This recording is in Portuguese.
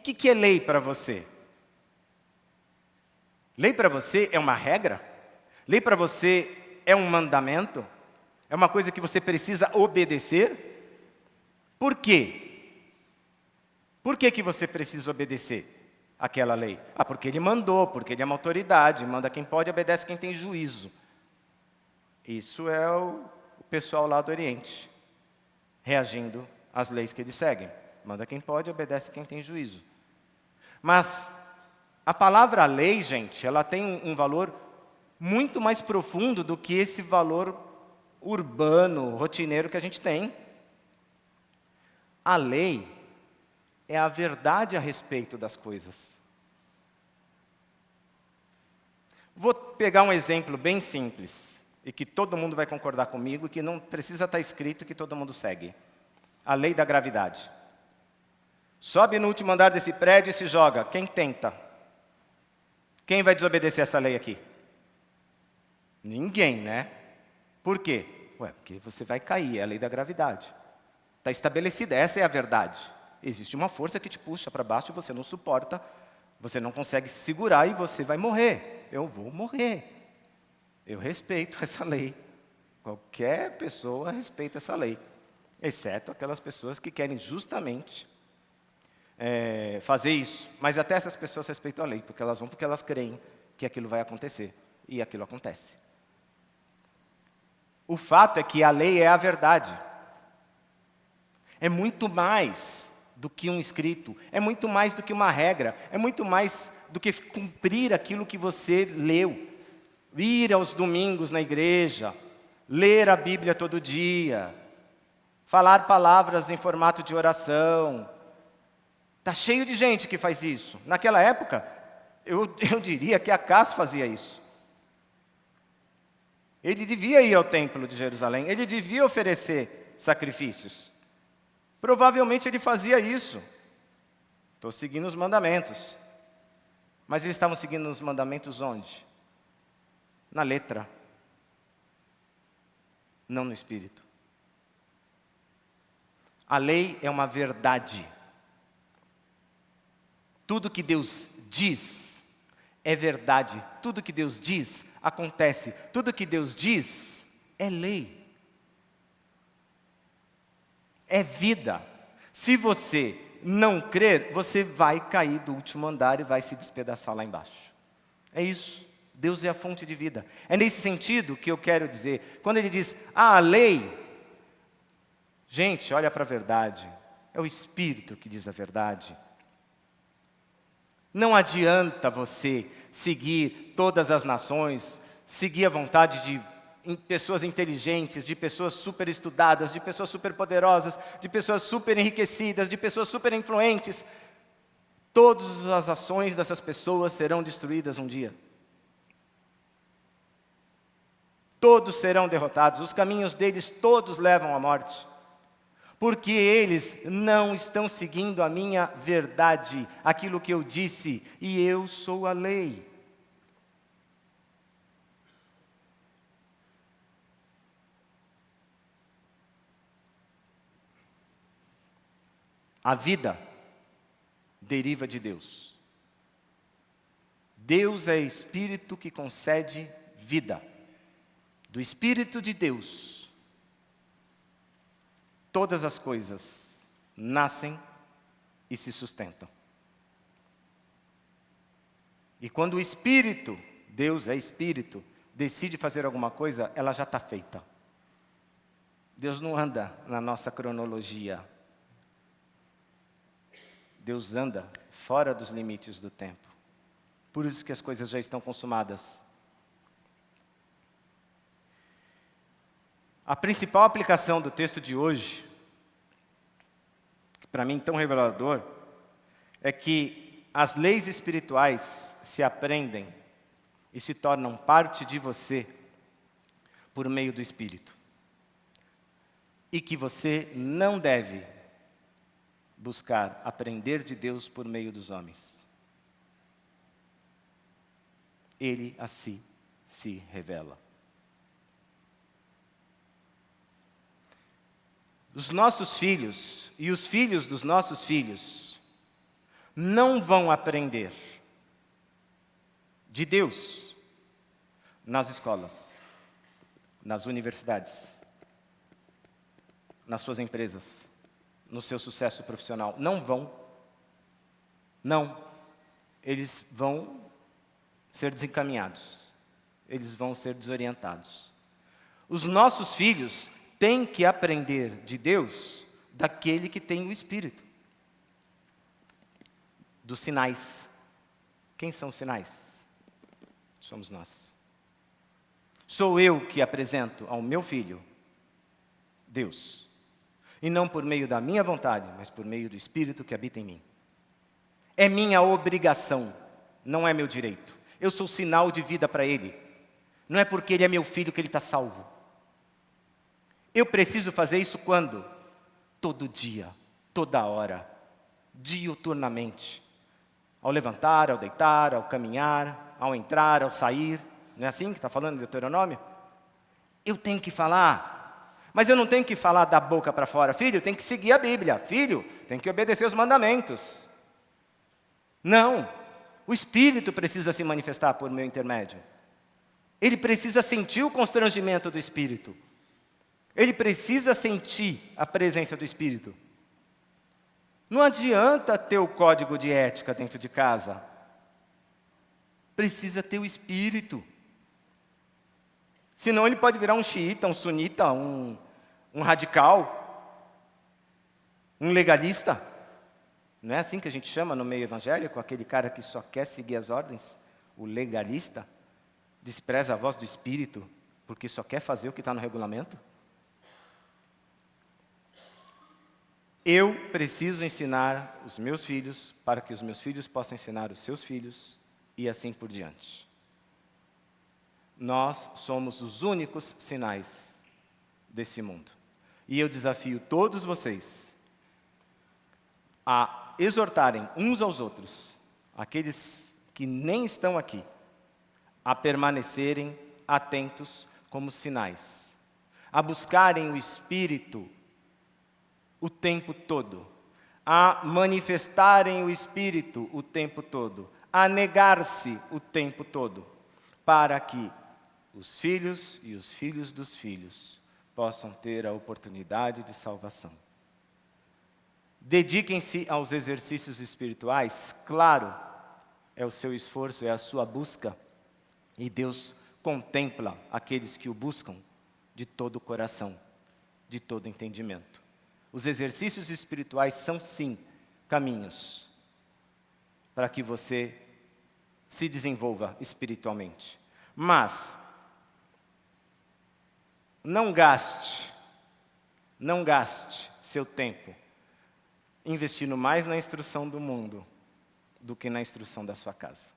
que é lei para você? Lei para você é uma regra? Lei para você é um mandamento? É uma coisa que você precisa obedecer? Por quê? Por que você precisa obedecer aquela lei? Porque ele mandou, porque ele é uma autoridade, manda quem pode, obedece quem tem juízo. Isso é o pessoal lá do Oriente, reagindo às leis que eles seguem. Manda quem pode, obedece quem tem juízo. Mas a palavra lei, gente, ela tem um valor muito mais profundo do que esse valor urbano, rotineiro que a gente tem. A lei é a verdade a respeito das coisas. Vou pegar um exemplo bem simples, e que todo mundo vai concordar comigo, que não precisa estar escrito, que todo mundo segue. A lei da gravidade. Sobe no último andar desse prédio e se joga. Quem tenta? Quem vai desobedecer essa lei aqui? Ninguém, né? Por quê? Porque você vai cair, é a lei da gravidade. Está estabelecida, essa é a verdade. Existe uma força que te puxa para baixo e você não suporta, você não consegue se segurar e você vai morrer. Eu vou morrer. Eu respeito essa lei. Qualquer pessoa respeita essa lei, exceto aquelas pessoas que querem justamente fazer isso. Mas até essas pessoas respeitam a lei, porque elas creem que aquilo vai acontecer. E aquilo acontece. O fato é que a lei é a verdade. É muito mais do que um escrito, é muito mais do que uma regra, é muito mais do que cumprir aquilo que você leu. Ir aos domingos na igreja, ler a Bíblia todo dia, falar palavras em formato de oração. Está cheio de gente que faz isso. Naquela época, eu diria que Acaz fazia isso. Ele devia ir ao templo de Jerusalém, ele devia oferecer sacrifícios. Provavelmente ele fazia isso. Estou seguindo os mandamentos. Mas eles estavam seguindo os mandamentos onde? Na letra. Não no espírito. A lei é uma verdade. Tudo que Deus diz é verdade. Tudo que Deus diz acontece. Tudo que Deus diz é lei. É vida. Se você não crer, você vai cair do último andar e vai se despedaçar lá embaixo. É isso. Deus é a fonte de vida. É nesse sentido que eu quero dizer. Quando ele diz, a lei. Gente, olha para a verdade. É o Espírito que diz a verdade. Não adianta você seguir todas as nações, seguir a vontade de pessoas inteligentes, de pessoas super estudadas, de pessoas super poderosas, de pessoas super enriquecidas, de pessoas super influentes. Todas as ações dessas pessoas serão destruídas um dia. Todos serão derrotados, os caminhos deles todos levam à morte. Porque eles não estão seguindo a minha verdade, aquilo que eu disse, e eu sou a lei. A vida deriva de Deus. Deus é Espírito que concede vida. Do Espírito de Deus, todas as coisas nascem e se sustentam. E quando o Espírito, Deus é Espírito, decide fazer alguma coisa, ela já está feita. Deus não anda na nossa cronologia. Deus anda fora dos limites do tempo. Por isso que as coisas já estão consumadas. A principal aplicação do texto de hoje, que para mim tão revelador, é que as leis espirituais se aprendem e se tornam parte de você por meio do Espírito. E que você não deve buscar aprender de Deus por meio dos homens. Ele assim se revela. Os nossos filhos e os filhos dos nossos filhos não vão aprender de Deus nas escolas, nas universidades, nas suas empresas, no seu sucesso profissional. Não vão. Não. Eles vão ser desencaminhados. Eles vão ser desorientados. Os nossos filhos têm que aprender de Deus daquele que tem o Espírito. Dos sinais. Quem são os sinais? Somos nós. Sou eu que apresento ao meu filho Deus. E não por meio da minha vontade, mas por meio do Espírito que habita em mim. É minha obrigação, não é meu direito. Eu sou sinal de vida para ele. Não é porque ele é meu filho que ele está salvo. Eu preciso fazer isso quando? Todo dia, toda hora, diuturnamente. Ao levantar, ao deitar, ao caminhar, ao entrar, ao sair. Não é assim que está falando em Deuteronômio? Eu tenho que falar. Mas eu não tenho que falar da boca para fora. Filho, tem que seguir a Bíblia. Filho, tem que obedecer os mandamentos. Não. O Espírito precisa se manifestar por meu intermédio. Ele precisa sentir o constrangimento do Espírito. Ele precisa sentir a presença do Espírito. Não adianta ter o código de ética dentro de casa. Precisa ter o Espírito. Senão ele pode virar um xiita, um sunita, um radical, um legalista. Não é assim que a gente chama no meio evangélico, aquele cara que só quer seguir as ordens? O legalista? Despreza a voz do Espírito, porque só quer fazer o que está no regulamento? Eu preciso ensinar os meus filhos, para que os meus filhos possam ensinar os seus filhos, e assim por diante. Nós somos os únicos sinais desse mundo. E eu desafio todos vocês a exortarem uns aos outros, aqueles que nem estão aqui, a permanecerem atentos como sinais, a buscarem o Espírito o tempo todo, a manifestarem o Espírito o tempo todo, a negar-se o tempo todo, para que os filhos e os filhos dos filhos possam ter a oportunidade de salvação. Dediquem-se aos exercícios espirituais, claro, é o seu esforço, é a sua busca, e Deus contempla aqueles que o buscam de todo o coração, de todo entendimento. Os exercícios espirituais são, sim, caminhos para que você se desenvolva espiritualmente. Mas não gaste seu tempo investindo mais na instrução do mundo do que na instrução da sua casa.